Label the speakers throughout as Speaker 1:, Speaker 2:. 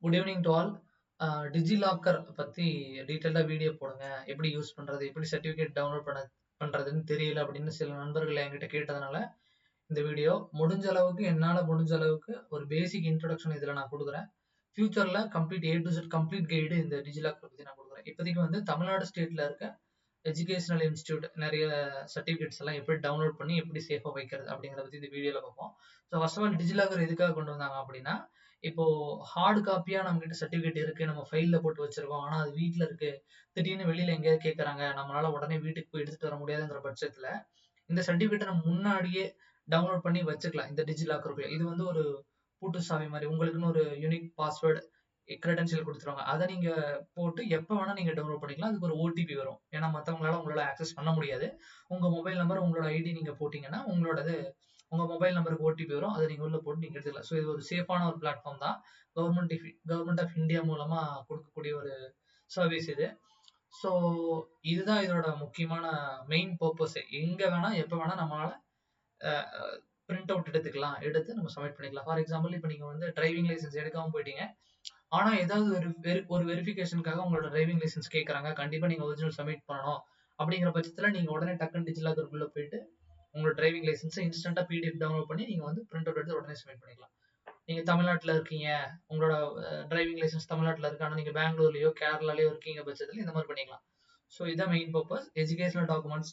Speaker 1: Good evening to all. DigiLocker பத்தி டீட்டெயில்டா video போடுங்க. எப்படி யூஸ் பண்றது, எப்படி சர்டிஃபிகேட் டவுன்லோட் பண்றதுன்னு தெரியல அப்படின்னு சில நண்பர்கள் என்கிட்ட கேட்டதுனால இந்த வீடியோ முடிஞ்ச அளவுக்கு என்னால முடிஞ்ச அளவுக்கு ஒரு பேசிக் இன்ட்ரோடக்ஷன் இதுல நான் கொடுக்குறேன். ஃபியூச்சர்ல complete A to Z complete guide இந்த டிஜிலாக்கர் பத்தி நான் கொடுக்குறேன். இப்போதைக்கு வந்து தமிழ்நாடு ஸ்டேட்ல இருக்க எஜுகேஷனல் இன்ஸ்டியூட் நிறைய சர்டிஃபிகேட்ஸ் எல்லாம் எப்படி டவுன்லோட் பண்ணி எப்படி சேஃபா வைக்கிறது அப்படிங்கிறத பத்தி இந்த வீடியோல பார்ப்போம். So first of all DigiLocker எதுக்காக கொண்டு வந்தாங்க அப்படின்னா, இப்போ ஹார்டு காப்பியா நம்ம கிட்ட சர்டிஃபிகேட் இருக்கு, நம்ம ஃபைல்ல போட்டு வச்சிருக்கோம், ஆனா அது வீட்ல இருக்கு, திடீர்னு வெளியில எங்கேயாவது கேட்கறாங்க, நம்மளால உடனே வீட்டுக்கு போய் எடுத்துட்டு வர முடியாதுங்கிற பட்சத்துல இந்த சர்டிஃபிகேட்டை நம்ம முன்னாடியே டவுன்லோட் பண்ணி வச்சுக்கலாம் இந்த டிஜிலாக்கருக்குள்ள. இது வந்து ஒரு பூட்டு சாவி மாதிரி, உங்களுக்குன்னு ஒரு யூனிக் பாஸ்வேர்டு கிரெடென்ஷியல் கொடுத்துருவாங்க. அதை நீங்க போட்டு எப்போ வேணா நீங்க டவுன்லோட் பண்ணிக்கலாம். அதுக்கு ஒரு ஓடிபி வரும். ஏன்னா மற்றவங்களால உங்களால ஆக்சஸ் பண்ண முடியாது. உங்க மொபைல் நம்பர், உங்களோட ஐடி நீங்க போட்டீங்கன்னா உங்களோடது உங்க மொபைல் நம்பருக்கு ஓடிபி வரும். அதை நீங்க உள்ள போட்டு நீங்க எடுத்துக்கலாம். ஸோ இது ஒரு சேஃபான ஒரு பிளாட்ஃபார்ம் தான். கவர்மெண்ட் ஆஃப் இந்தியா மூலமா கொடுக்கக்கூடிய ஒரு சர்வீஸ் இது. ஸோ இதுதான் இதோட முக்கியமான மெயின் பர்பஸ். எங்க வேணா எப்போ வேணா நம்மளால பிரிண்ட் அவுட் எடுத்துக்கலாம், எடுத்து நம்ம சப்மிட் பண்ணிக்கலாம். ஃபார் எக்ஸாம்பிள் இப்போ நீங்க வந்து டிரைவிங் லைசன்ஸ் எடுக்காம போயிட்டீங்க, ஆனா ஏதாவது ஒரு வெரிஃபிகேஷனுக்காக உங்களோட டிரைவிங் லைசன்ஸ் கேட்கறாங்க, கண்டிப்பா நீங்க ஒரிஜினல் சப்மிட் பண்ணணும் அப்படிங்கிற பட்சத்துல நீங்க உடனே டக்குன்னு டிஜிலாக்கருக்குள்ள போயிட்டு உங்களோட டிரைவிங் லைசன்ஸை இன்ஸ்டன்டா பிடிஎஃப் டவுன்லோட் பண்ணி நீங்க வந்து பிரிண்ட் அவுட் எடுத்து உடனே சப்மிட் பண்ணிக்கலாம். நீங்க தமிழ்நாட்டுல இருக்கீங்க, உங்களோட டிரைவிங் லைசன்ஸ் தமிழ்நாட்டுல இருக்கு, ஆனா நீங்க பெங்களூர்லயோ கேரளாலயோ இருக்கீங்க பட்சத்துல இந்த மாதிரி பண்ணிக்கலாம். ஸோ இதான் main purpose. Educational documents,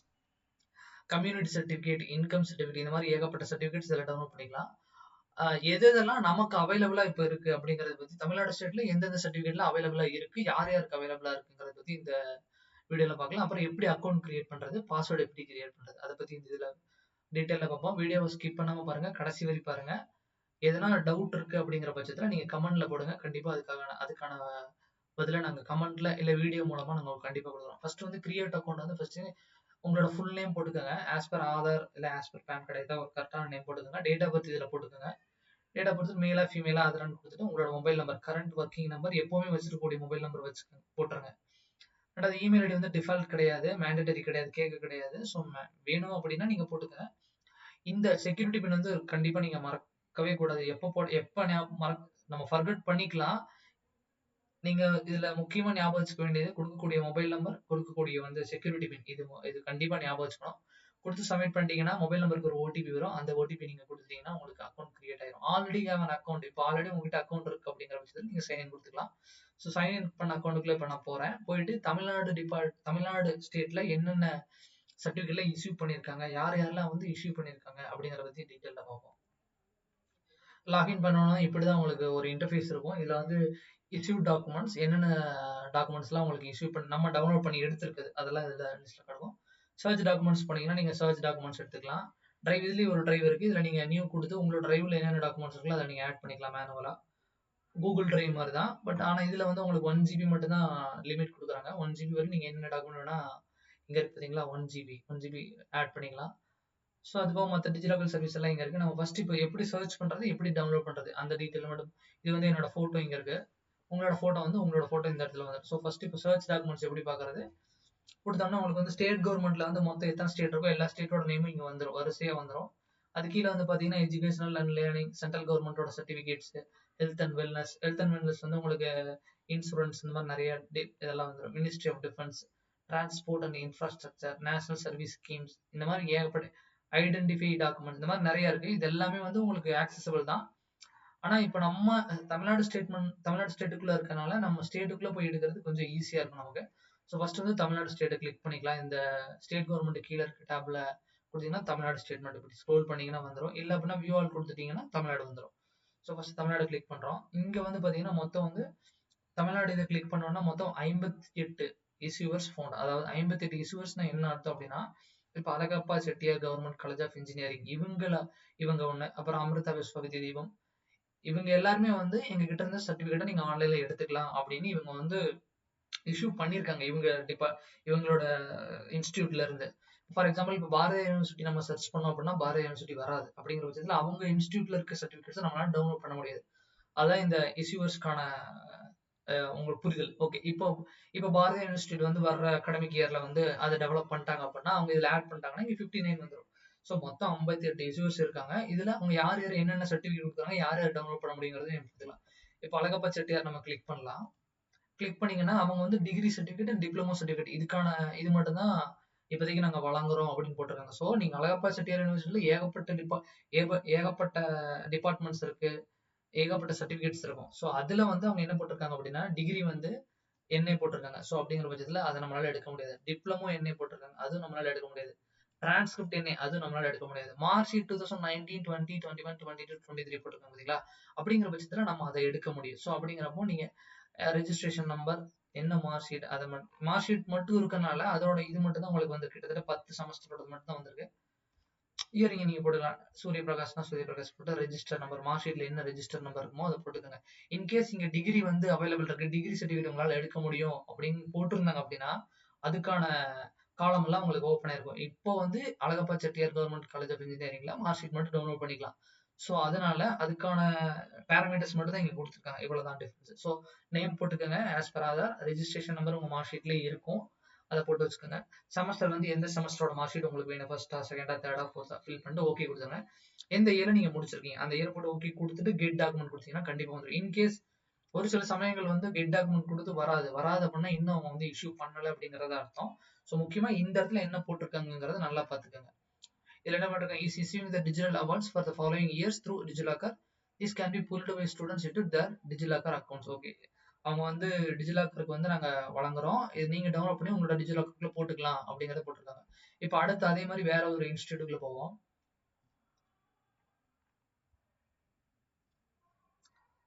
Speaker 1: community certificate, income certificate, இந்த மாதிரி ஏகப்பட்ட சர்டிஃபிகேட்ஸ் இதில் டவுன்லோட் பண்ணிக்கலாம். எதெல்லாம் நமக்கு அவைலபிளா இப்போ இருக்கு அப்படிங்கறத பத்தி, தமிழ்நாடு ஸ்டேட்ல எந்தெந்த சர்டிஃபிகேட்லாம் அவைலபிளா இருக்கு, யார் யாருக்கு அவைலபிளா இருக்குங்கிறத பத்தி இந்த வீடியோல பார்க்கலாம். அப்புறம் எப்படி அக்கௌண்ட் கிரியேட் பண்றது, பாஸ்வேர்டு எப்படி கிரியேட் பண்றது, அதை பத்தி இந்த இதுல டீட்டெயில பார்ப்போம். வீடியோவை ஸ்கிப் பண்ணாம பாருங்க, கடைசி வரை பாருங்க. எதனா டவுட் இருக்கு அப்படிங்கிற பட்சத்துல நீங்க கமெண்ட்ல போடுங்க. கண்டிப்பா அதுக்கான பதில நாங்க கமெண்ட்ல இல்ல வீடியோ மூலமா நாங்க கண்டிப்பா கொடுக்குறோம். ஃபர்ஸ்ட் வந்து கிரியேட் அக்கௌண்ட் வந்து ஃபர்ஸ்ட் உங்களோட ஃபுல் நேம் போட்டுக்கோங்க. ஆஸ் பர் ஆதார் இல்ல ஆஸ் பர் பேன் கார்டு ஏதாவது ஒரு கரெக்டான நேம் போட்டுக்கோங்க. டேட் ஆஃப் பர்த் இதுல போட்டுக்கோங்க. டேட் ஆஃப் பர்த் மேலா ஃபீமேலா ஆதார்னு கொடுத்துட்டு உங்களோட mobile number, current working number, எப்பவுமே வச்சிருக்கக்கூடிய மொபைல் நம்பர் போட்டுருங்க. ரெண்டாவது இமெயில் ஐடி வந்து டிஃபால்ட் கிடையாது, மேண்டேட்டரி கிடையாது, கேட்க கிடையாது. ஸோ வேணும் அப்படின்னா நீங்க போட்டுக்கோங்க. இந்த செக்யூரிட்டி பின் வந்து கண்டிப்பா நீங்க மறக்கவே கூடாது. எப்ப நம்ம ஃபர்கட் பண்ணிக்கலாம். நீங்க இதுல முக்கியமா ஞாபகம் வச்சுக்க வேண்டியது, கொடுக்கக்கூடிய மொபைல் நம்பர், கொடுக்கக்கூடிய வந்து செக்யூரிட்டி பின், இது கண்டிப்பா ஞாபகம் வச்சுக்கணும். கொடுத்து சப்மிட் பண்ணிட்டீங்கன்னா மொபைல் நம்பருக்கு ஒரு ஓடிபி வரும். அந்த ஓடிபி நீங்க கொடுத்துட்டீங்கன்னா உங்களுக்கு அக்கௌண்ட் கிரியேட் ஆயிரும். ஆல்ரெடி ஹேவ் அன் அக்கௌண்ட், இப்போ ஆல்ரெடி உங்ககிட்ட அக்கௌண்ட் இருக்கு அப்படிங்கிற பட்சத்தில் நீங்க சைன் கொடுத்துக்கலாம். ஸோ சைன் இன் பண்ண அக்கௌண்ட்டுக்குள்ள இப்போ நான் போறேன். போயிட்டு தமிழ்நாடு ஸ்டேட்ல என்னென்ன சர்டிஃபிகேட்ல இஷ்யூ பண்ணியிருக்காங்க, யார் யாரெல்லாம் வந்து இஷ்யூ பண்ணியிருக்காங்க அப்படிங்கிறத பத்தி டீட்டெயிலாக பார்ப்போம். லாகின் பண்ணோம்னா இப்படிதான் உங்களுக்கு ஒரு இன்டர்ஃபேஸ் இருக்கும். இதுல வந்து இஷ்யூ டாக்குமெண்ட்ஸ், என்னென்ன டாக்குமெண்ட்ஸ்லாம் உங்களுக்கு இஷ்யூ பண்ணி நம்ம டவுன்லோட் பண்ணி எடுத்திருக்குது அதெல்லாம் இதுல லிஸ்ட்ல கிடக்கும். சர்ச் டாக்குமெண்ட்ஸ் பண்ணீங்கன்னா நீங்க சர்ச் டாக்குமெண்ட்ஸ் எடுத்துக்கலாம். டிரைவ் இதுலயும் ஒரு டிரைவ் இருக்கு. இதுல நீங்க நியூ கொடுத்து உங்களோட டிரைவ்ல என்னென்ன டாக்குமெண்ட்ஸ் இருக்குல்ல அதை நீங்க ஆட் பண்ணிக்கலாம் மேனுவலா. கூகுள் டிரைவ் மாதிரி தான். பட் ஆனா இதுல வந்து உங்களுக்கு 1 GB மட்டும் தான் லிமிட் கொடுக்குறாங்க. 1 GB வரை நீங்க என்னென்ன டாக்குமெண்ட் வேணா இங்க இருக்கு பாத்தீங்களா, 1 GB ஆட் பண்ணிக்கலாம். ஸோ அது போக மற்ற டிஜிட்டல் சர்வீஸ் எல்லாம் இங்க இருக்கு. நம்ம ஃபர்ஸ்ட் இப்போ எப்படி சர்ச் பண்றது, எப்படி டவுன்லோட் பண்றது, அந்த டீட்டெயில் மட்டும். இது வந்து என்னோட போட்டோ இங்க இருக்கு. உங்களோட போட்டோ இந்த இடத்துல வந்துடும். ஸோ ஃபர்ஸ்ட் இப்போ சர்ச் டாக்குமெண்ட்ஸ் எப்படி பாக்குறது கொடுத்தோம்னா உங்களுக்கு வந்து ஸ்டேட் கவர்மெண்ட்ல வந்து மொத்தம் எத்தனை ஸ்டேட் இருக்கோ எல்லா ஸ்டேட்டோட நேமும் இங்க வந்துடும், வரிசையா வந்துடும். அது கீழே வந்து பாத்தீங்கன்னா எஜுகேஷனல் அண்ட் லேர்னிங், சென்ட்ரல் கவர்மெண்டோட சர்டிபிகேட்ஸ், ஹெல்த் அண்ட் வெல்னஸ் வந்து உங்களுக்கு இன்சூரன்ஸ், இந்த மாதிரி நிறைய இதெல்லாம் வந்துடும். Ministry of defence, transport and infrastructure, national service schemes, இந்த மாதிரி ஏகப்பட்ட ஐடென்டிஃபை டாக்குமெண்ட், இந்த மாதிரி நிறைய இருக்கு. இது எல்லாமே வந்து உங்களுக்கு ஆக்சசபிள் தான். ஆனா இப்ப நம்ம தமிழ்நாடு ஸ்டேட்டுக்குள்ள இருக்கனால நம்ம ஸ்டேட்டுக்குள்ள போய் எடுக்கிறது கொஞ்சம் ஈஸியா இருக்கும் நமக்கு. ஸோ ஃபர்ஸ்ட் வந்து தமிழ்நாடு ஸ்டேட்டை கிளிக் பண்ணிக்கலாம். இந்த ஸ்டேட் கவர்மெண்ட் கீழே இருக்க டேப்ல கொடுத்தீங்கன்னா தமிழ்நாடு ஸ்டேட்மெண்ட் இப்படி ஸ்க்ரோல் பண்ணீங்கன்னா வந்துடும். இல்லை அப்படின்னா வியூ ஆல் கொடுத்துட்டீங்கன்னா தமிழ்நாடு வந்துடும். ஸோ ஃபர்ஸ்ட் தமிழ்நாடு கிளிக் பண்றோம். இங்க வந்து பாத்தீங்கன்னா மொத்தம் வந்து தமிழ்நாடு இதை கிளிக் பண்ணோம்னா மொத்தம் 58 இஷ்யூவர்ஸ் ஃபவுண்ட். அதாவது 58 இஷ்யூவர்ஸ்னா என்ன அர்த்தம் அப்படின்னா, இப்ப Alagappa Chettiar government college of engineering இவங்க ஒண்ணு, அப்புறம் அமிர்தா விஸ்வ வித்யாதீபம், இவங்க எல்லாருமே வந்து எங்க கிட்ட இருந்து சர்டிபிகேட்டை நீங்க ஆன்லைன்ல எடுத்துக்கலாம் அப்படின்னு இவங்க வந்து இஷ்யூ பண்ணியிருக்காங்க. இவங்களோட இன்ஸ்டியூட்ல இருந்து. ஃபார் எக்ஸாம்பிள் இப்போ பாரதிய யூனிவர்சிட்டி நம்ம சர்ச் பண்ணோம் அப்படின்னா பாரதிய யூனிவர்சிட்டி வராது. அப்படிங்கிற பட்சத்துல அவங்க இன்ஸ்டியூட்ல இருக்க சர்டிபிகேட்ஸ் நம்மளால டவுன்லோட் பண்ண முடியாது. அதான் இந்த இஷ்யூவர்ஸ்க்கான உங்களுக்கு புரிதல். ஓகே, இப்போ பாரதிய யூனிவர்சிட்டி வந்து வர்ற அகாடமிக் இயர்ல வந்து அதை டெவலப் பண்ணிட்டாங்க அப்படின்னா, அவங்க இதுல ஆட் பண்ணிட்டாங்கன்னா இங்க 59 வந்துடும். ஸோ மொத்தம் 58 இஷ்யூஸ் இருக்காங்க. இதுல அவங்க யார் யார் என்னென்ன சர்டிபிகேட் கொடுக்குறாங்க, யார் யார் டவுன்லோட் பண்ண முடியுங்கிறது பார்த்துக்கலாம். இப்போ அழகப்பா செட்டியார் நம்ம கிளிக் பண்ணலாம். கிளிக் பண்ணீங்கன்னா அவங்க வந்து degree certificate and diploma certificate இதுக்கான இது மட்டும் தான் இப்போதைக்கு நாங்க வழங்குறோம் அப்படின்னு போட்டிருக்காங்க. ஸோ நீங்க அழகப்பா செட்டியார் யூனிவர்சிட்டியில ஏகப்பட்ட டிபார்ட்மெண்ட்ஸ் இருக்கு. ஏகப்பட்ட சர்டிஃபிகேட்ஸ் இருக்கும். ஸோ அதுல வந்து அவங்க என்ன போட்டிருக்காங்க அப்படின்னா, டிகிரி வந்து என்ஏ போட்டிருக்காங்க. ஸோ அப்படிங்கிற பட்சத்துல அத நம்மளால எடுக்க முடியாது. டிப்ளமோ என்ஏ போட்டிருக்காங்க. அதுவும் நம்மளால எடுக்க முடியாது. டிரான்ஸ்கிரிப்ட் என்ஏ அதுவும் நம்மளால எடுக்க முடியாது. மார்க் ஷீட் 2019, 20, 21, 22, 23 போட்டிருக்காங்க பாத்தீங்களா? அப்படிங்கிற பட்சத்துல நம்ம அத எடுக்க முடியும். ஸோ அப்படிங்கிறப்போ நீங்க ரெஜிஸ்ட்ரேஷன் நம்பர், என்ன மார்க் ஷீட் அத மார்க் ஷீட் மட்டும் இருக்கனால அதோட இது மட்டும் தான் உங்களுக்கு வந்து கிட்டத்தட்ட 10 செமஸ்டரோட மட்டும் தான் வந்திருக்கு. இயரிங் நீங்க போட்டுக்கலாம். சூரியபிரகாஷ்னா சூரியபிரகாஷ் போட்டு ரெஜிஸ்டர் நம்பர் மார்க் ஷீட்ல என்ன ரெஜிஸ்டர் நம்பர் இருக்குமோ அதை போட்டுக்கோங்க. இன்கேஸ் இங்க டிகிரி வந்து அவைலபிள் இருக்கு, டிகிரி சர்டிஃபிகேட் உங்களால எடுக்க முடியும் அப்படின்னு போட்டிருந்தாங்க அப்படின்னா அதுக்கான காலம் எல்லாம் உங்களுக்கு ஓப்பன் ஆயிருக்கும். இப்போ வந்து Alagappa Chettiar government college of இன்ஜினியரிங்ல மார்க் ஷீட் மட்டும் டவுன்லோட் பண்ணிக்கலாம். ஸோ அதனால அதுக்கான பேராமீட்டர்ஸ் மட்டும் தான் இங்க கொடுத்துருக்காங்க. இவ்வளவுதான் டிஃபரன்ஸ். ஸோ நேம் போட்டுக்கோங்க. As per Aadhaar registration number உங்க மார்க் ஷீட்லயே இருக்கும். அதை போட்டு வச்சுக்கோங்க. செமஸ்டர் வந்து எந்த செமஸ்டரோட மார்க் ஷீட் உங்களுக்கு வேணும், ஃபர்ஸ்டா செகண்டா தேர்டா ஃபோர்த்தா ஃபில் பண்ணிட்டு ஓகே கொடுத்துருங்க. எந்த இயர் நீங்க முடிச்சிருக்கீங்க அந்த இயர் போட்டு ஓகே கொடுத்துட்டு கெட் டாக்குமெண்ட் கொடுத்தீங்கன்னா கண்டிப்பா வந்துடும். இன்கேஸ் ஒரு சில சமயங்கள் வந்து கெட் டாக்குமெண்ட் கொடுத்து வராது அப்படின்னா இன்னும் அவங்க வந்து இஷ்யூ பண்ணல அப்படிங்கறத அர்த்தம். ஸோ முக்கியமா இந்த இடத்துல என்ன போட்டிருக்காங்கிறத நல்லா பாத்துக்கோங்க. இதுல என்ன பண்ணிருக்காங்க, is issuing the digital awards for the following years through DigiLocker. This can be pulled by students into their DigiLocker accounts. Okay, அவங்க வந்து டிஜிலாக்கருக்கு வந்து நாங்க வழங்குறோம், இது நீங்க டவுன்லோட் பண்ணி உங்களோட டிஜிலாக்கருக்குள்ள போட்டுக்கலாம் அப்படிங்கறத போட்டிருக்காங்க. இப்போ அடுத்து அதே மாதிரி வேற ஒரு இன்ஸ்டிடியூட்ல போவோம்.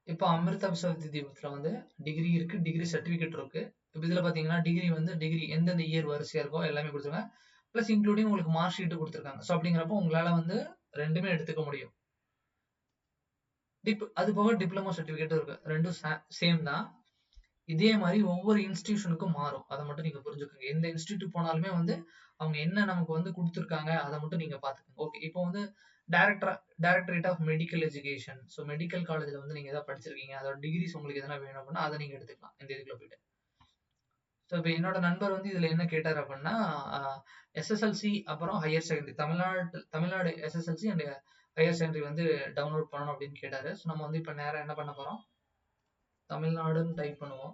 Speaker 1: இப்போ அமிர்தா விஸ்வவித்யாபீடத்துல வந்து டிகிரி இருக்கு, டிகிரி சர்டிபிகேட் இருக்கு. இப்போ இதுல பாத்தீங்கன்னா டிகிரி எந்தெந்த இயர் வரிசையா இருக்கோ எல்லாமே கொடுத்துருங்க. பிளஸ் இன்க்ளூடிங் உங்களுக்கு மார்க் ஷீட் கொடுத்துருக்காங்க. ஸோ அப்படிங்கிறப்போ உங்களால வந்து ரெண்டுமே எடுத்துக்க முடியும். அது போக டிப்ளமோ சர்டிபிகேட்டும் இருக்கு. ரெண்டும் சேம் தான். இதே மாதிரி ஒவ்வொரு இன்ஸ்டிடியூஷனுக்கும் மாறும். அதை மட்டும் நீங்க புரிஞ்சுக்கோங்க. எந்த இன்ஸ்டிடியூட் போனாலுமே வந்து அவங்க என்ன நமக்கு வந்து கொடுத்துருக்காங்க அதை மட்டும் நீங்க பாத்துக்கோங்க. ஓகே, இப்போ வந்து directorate of medical education. So medical காலேஜ்ல வந்து நீங்க ஏதாவது படிச்சிருக்கீங்க, அதோட டிகிரிஸ் உங்களுக்கு எதனா வேணும் அப்படின்னா அதை நீங்க எடுத்துக்கலாம் இந்த இதுக்குள்ள போயிட்டு. ஸோ இப்போ என்னோட நண்பர் வந்து இதுல என்ன கேட்டார் அப்படின்னா, எஸ்எஸ்எல்சி அப்புறம் higher secondary Tamil Nadu SSLC and higher secondary வந்து டவுன்லோட் பண்ணணும் அப்படின்னு கேட்டாரு. ஸோ நம்ம வந்து இப்போ நேரம் என்ன பண்ண போறோம், தமிழ்நாடுன்னு டைப் பண்ணுவோம்.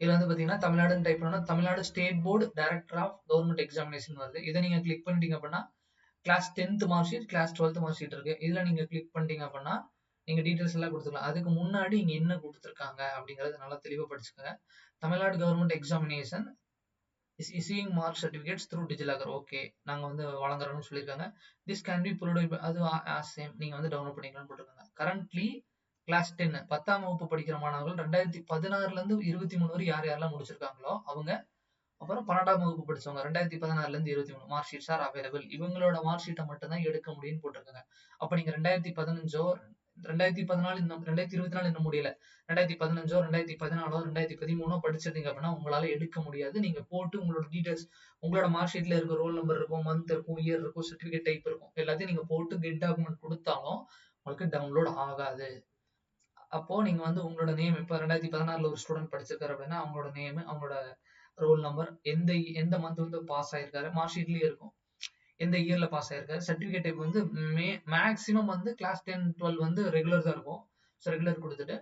Speaker 1: இதுல வந்து பாத்தீங்கன்னா தமிழ்நாடுன்னு டைப் பண்ணா Tamil Nadu state board director of government examination வருது. இதை நீங்க கிளிக் பண்ணிட்டீங்க அப்படின்னா class 10th mark sheet, class 12th mark sheet இருக்கு. இதுல நீங்க கிளிக் பண்ணிட்டீங்க அப்படின்னா நீங்க டீடைல்ஸ் எல்லாம் கொடுத்துக்கலாம். அதுக்கு முன்னாடி இங்க என்ன கொடுத்துருக்காங்க அப்படிங்கறது நல்லா தெளிவா படிச்சுக்கோங்க. Tamil Nadu government examination is issuing mark certificates through DigiLocker. Okay, நாங்க வந்து வழங்குறோம்னு சொல்லியிருக்காங்க. திஸ் கேன் பி புல்லட் அது சேம் நீங்க வந்து டவுன்லோட் பண்ணிக்கலாம்னு போட்டிருக்காங்க. கரண்ட்லி கிளாஸ் 10 10ஆம் வகுப்பு படிக்கிற மாணவர்கள் 2016ல இருந்து 23 வரை யார் யாரெல்லாம் முடிச்சிருக்காங்களோ அவங்க, அப்புறம் 12ஆம் வகுப்பு படிச்சவங்க 2016ல இருந்து 23 மார்க் ஷீட்ஸ் ஆர் அவைலபிள். இவங்களோட மார்க் ஷீட்டை மட்டும் தான் எடுக்க முடியும்னு போட்டிருக்காங்க. அப்ப நீங்க 2015ஓ 2014 இன்னும் 2024 இன்னும் முடியல, 2015ஓ 2014ஓ 2013ஓ படிச்சிருந்தீங்க அப்படின்னா உங்களால எடுக்க முடியாது. நீங்க போட்டு உங்களோட டீடைல்ஸ், உங்களோட மார்க் ஷீட்ல இருக்க ரோல் நம்பர் இருக்கும், மந்த் இருக்கும், இயர் இருக்கும், சர்டிபிகேட் டைப் இருக்கும், எல்லாத்தையும் நீங்க போட்டு கெட் டாக்குமெண்ட் கொடுத்தாலும் உங்களுக்கு டவுன்லோட் ஆகாது. அப்போ நீங்க வந்து உங்களோட நேம், இப்போ 2016ல ஒரு ஸ்டூடெண்ட் படிச்சிருக்காரு அப்படின்னா அவங்களோட நேம், அவங்களோட ரோல் நம்பர், எந்த மந்த் வந்து பாஸ் ஆயிருக்காரு மார்க் ஷீட்லயே இருக்கும், எந்த இயர்ல பாஸ் ஆயிருக்காரு, சர்டிபிகேட் டைப் வந்து மேக்ஸிமம் வந்து கிளாஸ் 10 12 வந்து ரெகுலர் தான் இருக்கும். ஸோ ரெகுலர் கொடுத்துட்டு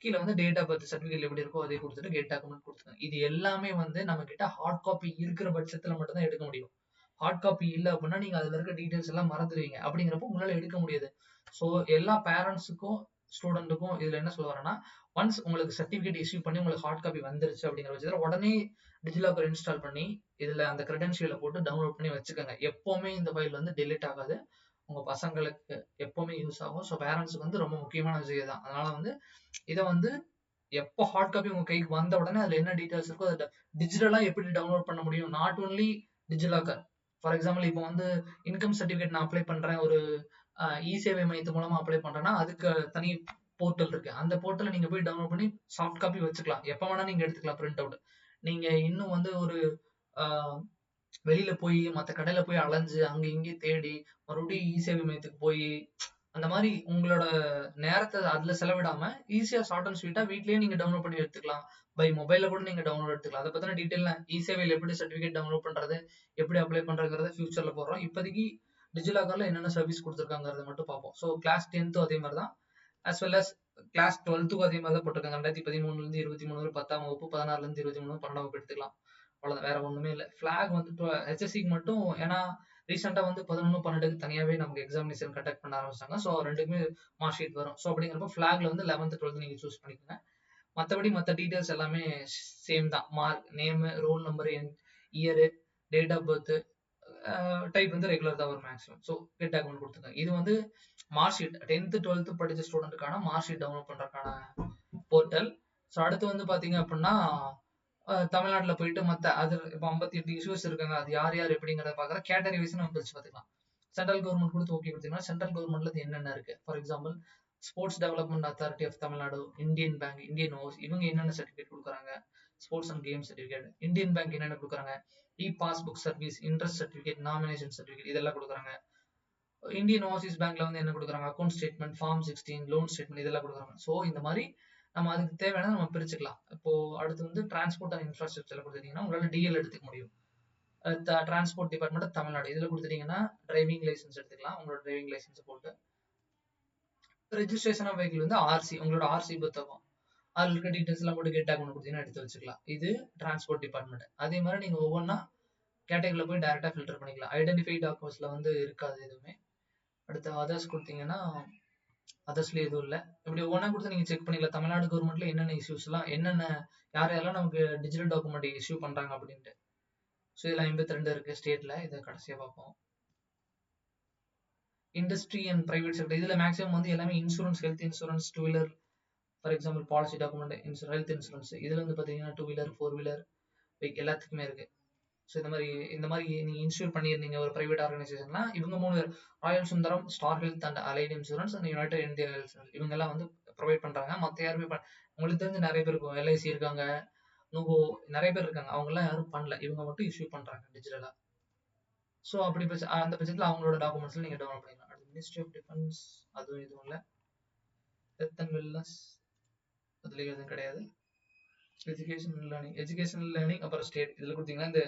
Speaker 1: கீழே வந்து டேட் ஆஃப் பர்த் சர்டிபிகேட் எப்படி இருக்கோ அதே கொடுத்துட்டு கெட் டாக்குமெண்ட் கொடுத்துருங்க. இது எல்லாமே வந்து நம்ம கிட்ட ஹார்ட் காப்பி இருக்கிற பட்சத்துல மட்டும் தான் எடுக்க முடியும். ஹார்ட் காப்பி இல்லை அப்படின்னா நீங்க அதுல இருக்க டீடைல்ஸ் எல்லாம் மறந்துடுவீங்க. அப்படிங்கிறப்போ உங்களால எடுக்க முடியாது. ஸோ எல்லா பேரண்ட்ஸுக்கும் ஸ்டூடெண்ட்டுக்கும் இதுல என்ன சொல்ல வரேன்னா, ஒன்ஸ் உங்களுக்கு சர்டிபிகேட் இஷ்யூ பண்ணி உங்களுக்கு ஹார்ட் காப்பி வந்துருச்சு அப்படிங்கிற பட்சத்துல உடனே டிஜிலாக்கர் இன்ஸ்டால் பண்ணி இதுல அந்த கிரெடென்ஷியலை போட்டு டவுன்லோட் பண்ணி வச்சுக்கோங்க. எப்பவுமே இந்த ஃபைல் வந்து டெலிட் ஆகாது. உங்க பசங்களுக்கு எப்பவுமே யூஸ் ஆகும். ஸோ பேரண்ட்ஸுக்கு வந்து ரொம்ப முக்கியமான விஷயம் தான். அதனால வந்து இதை வந்து எப்போ ஹார்ட் காப்பி உங்க கைக்கு வந்த உடனே அதுல என்ன டீடைல்ஸ் இருக்கோ அதை டிஜிட்டலா எப்படி டவுன்லோட் பண்ண முடியும், not only DigiLocker. For example இப்போ வந்து இன்கம் சர்டிபிகேட் நான் அப்ளை பண்றேன், ஒரு இ சேவை மையத்து மூலமா அப்ளை பண்றேன்னா அதுக்கு தனி போர்ட்டல் இருக்கு. அந்த போர்ட்டலை நீங்க போய் டவுன்லோட் பண்ணி சாஃப்ட் காப்பி வச்சுக்கலாம், எப்ப வேணா நீங்க எடுத்துக்கலாம் பிரிண்ட் அவுட். நீங்க இன்னும் வந்து ஒரு வெளியில போய் மத்த கடையில போய் அலைஞ்சு அங்க இங்கேயும் தேடி மறுபடியும் இ சேவை மையத்துக்கு போய் அந்த மாதிரி உங்களோட நேரத்தை அதுல செலவிடாம ஈஸியா ஷார்ட் அண்ட் ஸ்வீட்டா வீட்லயே நீங்க டவுன்லோட் பண்ணி எடுத்துக்கலாம். பை மொபைல்ல கூட நீங்க டவுன்லோட் எடுத்துக்கலாம். அதை பத்தின டீடைல் இ சேவையில் எப்படி சர்டிபிகேட் டவுன்லோட் பண்றது, எப்படி அப்ளை பண்றதுங்கிறத ஃபியூச்சர்ல போடுறோம். இப்போதைக்கு டிஜிலாக்கர்ல என்னென்ன சர்வீஸ் கொடுத்துருக்காங்கிறத மட்டும் பார்ப்போம். ஸோ கிளாஸ் 10த்தும் அதே மாதிரி தான். as well as கிளாஸ் 12த்துக்கும் அதே மாதிரி தான் போட்டிருக்காங்க. 2013 23 வரை 10ஆம் வகுப்பு, 16 23 12ஆம் வகுப்பு எடுத்துக்கலாம். அவ்வளவுதான், வேற ஒண்ணுமே இல்லை. ஃபிளாக் வந்து ஹெச்எஸ்சிக்கு மட்டும், ஏன்னா ரீசெண்டா வந்து 11 12க்கு தனியாவே நமக்கு எக்ஸாமினேஷன் கண்டக்ட் பண்ண ஆரம்பிச்சாங்க. ஸோ ரெண்டுக்குமே மார்க் ஷீட் வரும். ஸோ அப்படிங்கிறப்ப ஃபிளாக்ல வந்து 11th 12th நீங்க சூஸ் பண்ணிக்கோங்க. மற்றபடி மற்ற டீடைல்ஸ் எல்லாமே சேம் தான். Mark, name, roll number, year, date of birth, type வந்து ரெகுலர் தான் வரும் மேக்ஸிமம். ஸோ கெட் அக்கௌண்ட் கொடுத்துருங்க. இது வந்து மார்க் ஷீட் 10th 12th படிச்ச ஸ்டூடெண்ட்டுக்கான மார்க் ஷீட் டவுன்லோட் பண்றதுக்கான போர்ட்டல். ஸோ அடுத்து வந்து பாத்தீங்க அப்படின்னா தமிழ்நாட்டில் போயிட்டு மற்ற அது இப்போ 58 இஷ்யூஸ் இருக்காங்க. அது யார் யார் எப்படிங்கிறத பார்க்குற கேட்டகரி வைஸ் நம்ம பிரிச்சு பார்த்துக்கலாம். சென்ட்ரல் கவர்மெண்ட் கொடுத்து ஓகே கொடுத்தீங்கன்னா சென்ட்ரல் கவர்மெண்ட்ல என்னென்ன இருக்கு. For example sports development authority of Tamil Nadu, Indian bank, Indian overseas, இவங்க என்னென்ன சர்டிஃபிகேட் கொடுக்குறாங்க. Sports and games certificate. Indian bank என்னென்ன கொடுக்குறாங்க. E passbook service, interest certificate, nomination certificate இதெல்லாம் கொடுக்குறாங்க. இந்தியன் ஓவர்சீஸ் பேங்க்ல வந்து என்ன கொடுக்குறாங்க. Account statement, form 16, loan statement இதெல்லாம் கொடுக்குறாங்க. ஸோ இந்த மாதிரி நம்ம அதுக்கு தேவையான நம்ம பிரிச்சுக்கலாம். இப்போ அடுத்து வந்து டிரான்ஸ்போர்ட் அண்ட் இன்ஃப்ராஸ்ட்ரக்சர்ல கொடுத்துட்டீங்கன்னா உங்களால டிஎல் எடுத்துக்க முடியும். டிரான்ஸ்போர்ட் டிபார்ட்மெண்ட் தமிழ்நாடு இதுல கொடுத்துட்டீங்கன்னா டிரைவிங் லைசன்ஸ் எடுத்துக்கலாம். உங்களோட டிரைவிங் லைசன்ஸ் போட்டு ரெஜிஸ்ட்ரேஷன் ஆஃப் வெஹிக்கிள் வந்து ஆர்சி, உங்களோட ஆர்சி புத்தகம், அதில் இருக்க டீடைல்ஸ் எல்லாம் போட்டு கெட் அக்கௌண்ட் கொடுத்தீங்கன்னா எடுத்து வச்சுக்கலாம். இது டிரான்ஸ்போர்ட் டிபார்ட்மெண்ட். அதே மாதிரி நீங்க ஒவ்வொன்றா கேட்டகரியில் போய் டைரக்டா ஃபில்டர் பண்ணிக்கலாம். ஐடென்டிஃபை டாக்குமெண்ட்ஸ்ல வந்து இருக்காது எதுவுமே. அடுத்து அதர்ஸ் கொடுத்தீங்கன்னா அதர்ஸ்ல எதுவும் இல்லை. இப்படி ஒவ்வொன்றா கொடுத்து நீங்க செக் பண்ணிக்கலாம். தமிழ்நாடு கவர்மெண்ட்ல என்னென்ன இஷ்யூஸ் எல்லாம், என்னென்ன யார் யாரெல்லாம் நமக்கு டிஜிட்டல் டாக்குமெண்ட் இஷ்யூ பண்றாங்க அப்படின்ட்டு. ஸோ இதெல்லாம் 82 இருக்கு ஸ்டேட்ல. இதை கடைசியா பார்ப்போம். இண்டஸ்ட்ரி அண்ட் பிரைவேட் செக்டர் இதுல மேக்ஸிமம் வந்து எல்லாமே insurance, health insurance, 2 wheeler, for example policy document, health insurance இதுல வந்து பாத்தீங்கன்னா 2 வீலர் 4 வீலர் எல்லாத்துக்குமே இருக்கு. ஸோ இந்த மாதிரி நீங்க இன்சூர் பண்ணியிருந்தீங்க ஒரு பிரைவேட் ஆர்கனைசேஷன்னா இவங்க 3 பேர், Royal Sundaram, star health and allied insurance and United India health, இவங்க எல்லாம் வந்து ப்ரொவைட் பண்றாங்க. மத்த யாருமே உங்களுக்கு தெரிஞ்சு நிறைய பேர் இருக்கும். எல்ஐசி இருக்காங்க, நுகோ நிறைய பேர் இருக்காங்க. அவங்க எல்லாம் யாரும் பண்ணல, இவங்க மட்டும் இஷ்யூ பண்றாங்க டிஜிட்டலா. ஸோ அப்படி அந்த பட்சத்தில் அவங்களோட டாக்குமெண்ட்ஸ்ல நீங்க டவுன்லோட் பண்ணிக்கலாம். அடுத்து மினிஸ்ட்ரி ஆஃப் டிஃபென்ஸ், அதுவும் இதுவும் இல்லை. டெத் அண்ட் வெல்னஸ் அதுல எதுவும் கிடையாது. எஜுகேஷனல் லேர்னிங் அப்புறம் ஸ்டேட் இதுல கொடுத்தீங்கன்னா இந்த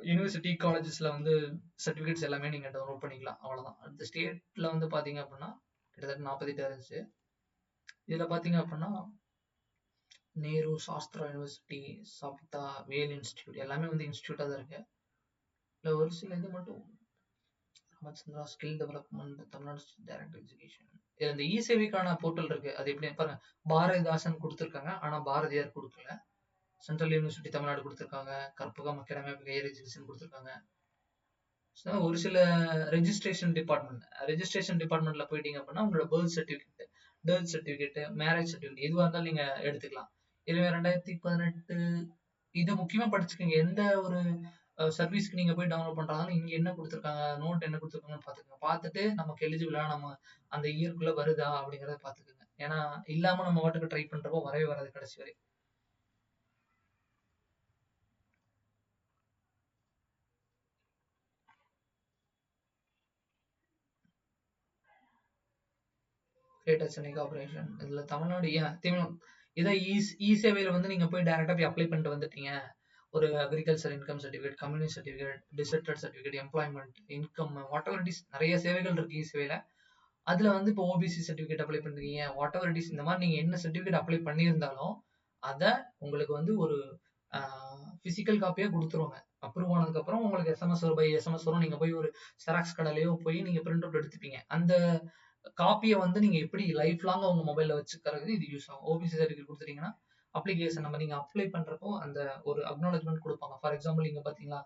Speaker 1: யூனிவர்சிட்டி காலேஜஸ்ல வந்து சர்டிஃபிகேட்ஸ் எல்லாமே நீங்க டவுன்லோட் பண்ணிக்கலாம். அவ்வளவுதான். அடுத்த ஸ்டேட்ல வந்து பாத்தீங்க அப்படின்னா கிட்டத்தட்ட 48 இருந்துச்சு. இதுல பாத்தீங்க அப்படின்னா நேரு, சாஸ்திரா யூனிவர்சிட்டி, சப்தா, வேல் இன்ஸ்டிடியூட் எல்லாமே வந்து இன்ஸ்டிடியூட்டா தான் இருக்கு. இல்ல ஒரு சில இது மட்டும் Ramachandra skill development, Tamil Nadu direct education. இந்த இ சேவைக்கான போர்ட்டல் இருக்கு. அது எப்படி பாருங்க, பாரதிதாசன் கொடுத்துருக்காங்க, ஆனா பாரதியார் கொடுக்கல. சென்ட்ரல் யூனிவர்சிட்டி தமிழ்நாடு கொடுத்துருக்காங்க, Karpagam academy of higher education கொடுத்துருக்காங்க. ஒரு சில ரெஜிஸ்ட்ரேஷன் டிபார்ட்மெண்ட்ல போயிட்டீங்க அப்படின்னா உங்களோட பர்த் சர்டிபிகேட், மேரேஜ் சர்டிபிகேட் எதுவாக இருந்தாலும் நீங்க எடுத்துக்கலாம். இதுவே 2018 இதை முக்கியமா படிச்சுக்கோங்க. எந்த ஒரு சர்வீஸ்க்கு நீங்க போய் டவுன்லோட் பண்றாங்க, இங்க என்ன கொடுத்துருக்காங்க, நோட் என்ன கொடுத்துருக்காங்கன்னு பாத்துக்கோங்க. பார்த்துட்டு நமக்கு எலிஜிபிளா நம்ம அந்த இயர்க்குள்ள வருதா அப்படிங்கறத பாத்துக்கோங்க. ஏன்னா இல்லாம நம்ம வாட்டுக்கு ட்ரை பண்றப்போ வரவே வராது கடைசி வரை. கிரேட்டர் சென்னை கார்பரேஷன் இதுல தமிழ்நாடு இதை இ சேவையில வந்து நீங்க போய் டைரக்டா போய் அப்ளை பண்ணிட்டு வந்துட்டீங்க. ஒரு agriculture income certificate, community certificate, deserted certificate, employment, income, what ever it is, நிறைய சேவைகள் இருக்கு இ சேவையில. அதுல வந்து இப்போ ஓபிசி சர்டிஃபிகேட் அப்ளை பண்றீங்க, வாட் எவர் இட் இஸ், இந்த மாதிரி நீங்க என்ன சர்டிஃபிகேட் அப்ளை பண்ணியிருந்தாலும் அதை உங்களுக்கு வந்து ஒரு பிசிக்கல் காப்பியா கொடுத்துருவாங்க. அப்ரூவ் ஆனதுக்கு அப்புறம் உங்களுக்கு எஸ்எம்எஸ் வரும். நீங்க போய் ஒரு செராக்ஸ் கடையிலயோ போய் நீங்க பிரிண்ட் அவுட் எடுத்துப்பீங்க. அந்த காப்பியை வந்து நீங்க எப்படி லைஃப் லாங் உங்க மொபைல்ல வச்சுக்கிறது இது யூஸ் ஆகும். ஓபிசி சர்டிஃபிகேட் கொடுத்துட்டீங்கன்னா அப்ளிகேஷன் நம்ம நீங்க அப்ளை பண்றப்போ அந்த ஒரு அக்னாலஜ்மெண்ட் கொடுப்பாங்க. ஃபார் எக்ஸாம்பிள் இங்க பாத்தீங்களா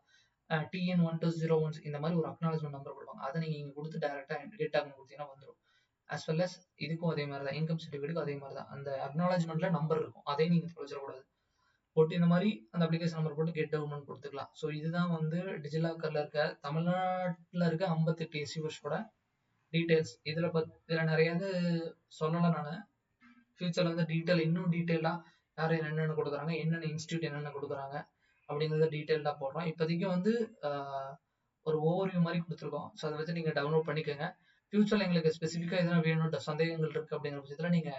Speaker 1: TN1201 இந்த மாதிரி ஒரு அக்னாலஜ்மெண்ட் நம்பர் கொடுப்பாங்க. அதை நீங்க இங்க கொடுத்து டைரக்டா கெட் அக்கௌண்ட் கொடுத்தீங்கன்னா வந்துடும். as well as இதுக்கும் அதே மாதிரி தான், இன்கம் சர்டிஃபிகேட்டுக்கும் அதே மாதிரி தான். அந்த அக்னாலஜ்மெண்ட்ல நம்பர் இருக்கும், அதையும் நீங்க தொலைச்சிடக்கூடாது. போட்டு இந்த மாதிரி அந்த அப்ளிகேஷன் நம்பர் போட்டு கெட் டவுன்லோட் கொடுத்துக்கலாம். ஸோ இதுதான் வந்து டிஜிலாக்கர்ல இருக்க தமிழ்நாட்டில் இருக்க 58 இஷ்யூஸோட டீடைல்ஸ். இதுல நிறைய இது சொல்லலாம். நான் ஃபியூச்சர்ல வந்து இன்னும் டீட்டெயிலா யார் என்னென்ன கொடுக்குறாங்க, என்னென்ன இன்ஸ்டியூட் என்னென்ன கொடுக்குறாங்க அப்படிங்கிறத டீட்டெயில்டா போடுறோம். இப்போதைக்கு வந்து ஒரு ஓவர்வியூ மாதிரி கொடுத்துருக்கோம். ஸோ அதை வச்சு நீங்க டவுன்லோட் பண்ணிக்கோங்க. ஃபியூச்சர்ல எங்களுக்கு ஸ்பெசிஃபிக்கா எதனா வேணும், சந்தேகங்கள் இருக்கு அப்படிங்கிற பட்சத்துல நீங்க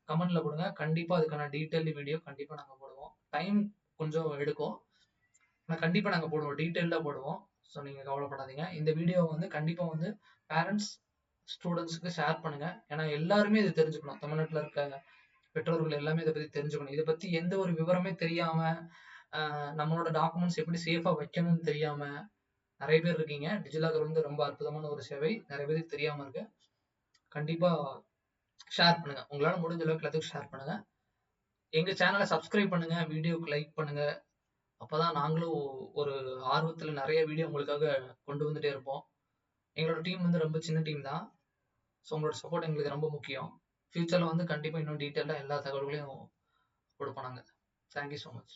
Speaker 1: கமெண்ட்ல கொடுங்க. கண்டிப்பா அதுக்கான டீட்டெயில் வீடியோ கண்டிப்பா நாங்க போடுவோம். டைம் கொஞ்சம் எடுக்கும், ஆனா கண்டிப்பா நாங்க போடுவோம், டீட்டெயில்டா போடுவோம். ஸோ நீங்க கவலைப்படாதீங்க. இந்த வீடியோ வந்து கண்டிப்பா வந்து பேரண்ட்ஸ், ஸ்டூடெண்ட்ஸ்க்கு ஷேர் பண்ணுங்க. ஏன்னா எல்லாருமே இது தெரிஞ்சுக்கணும். தமிழ்நாட்டுல இருக்க பெற்றோர்கள் எல்லாமே இத பத்தி தெரிஞ்சுக்கணும். இத பத்தி எந்த ஒரு விவரமே தெரியாம, நம்மளோட டாக்குமெண்ட்ஸ் எப்படி சேஃபா வைக்கணும்னு தெரியாம நெறைய பேர் இருக்கீங்க. டிஜிலாக்கர் வந்து ரொம்ப அற்புதமான ஒரு சேவை. நெறைய பேருக்கு தெரியாம இருக்கு. கண்டிப்பா ஷேர் பண்ணுங்க. உங்களால முடிஞ்ச அளவுக்கு எல்லாத்துக்கும் ஷேர் பண்ணுங்க. எங்க சேனல சப்ஸ்கிரைப் பண்ணுங்க. வீடியோக்கு லைக் பண்ணுங்க. அப்பதான் நாங்களும் ஒரு ஆர்வத்துல நெறைய வீடியோ உங்களுக்காக கொண்டு வந்துட்டே இருப்போம். எங்களோட டீம் வந்து ரொம்ப சின்ன டீம் தான். ஸோ உங்களோட சப்போர்ட் எங்களுக்கு ரொம்ப முக்கியம். ஃபியூச்சர்ல வந்து கண்டிப்பா இன்னும் டீட்டெயில்டா எல்லா தகவல்களையும் குடுப்போம் நாங்க. Thank you so much.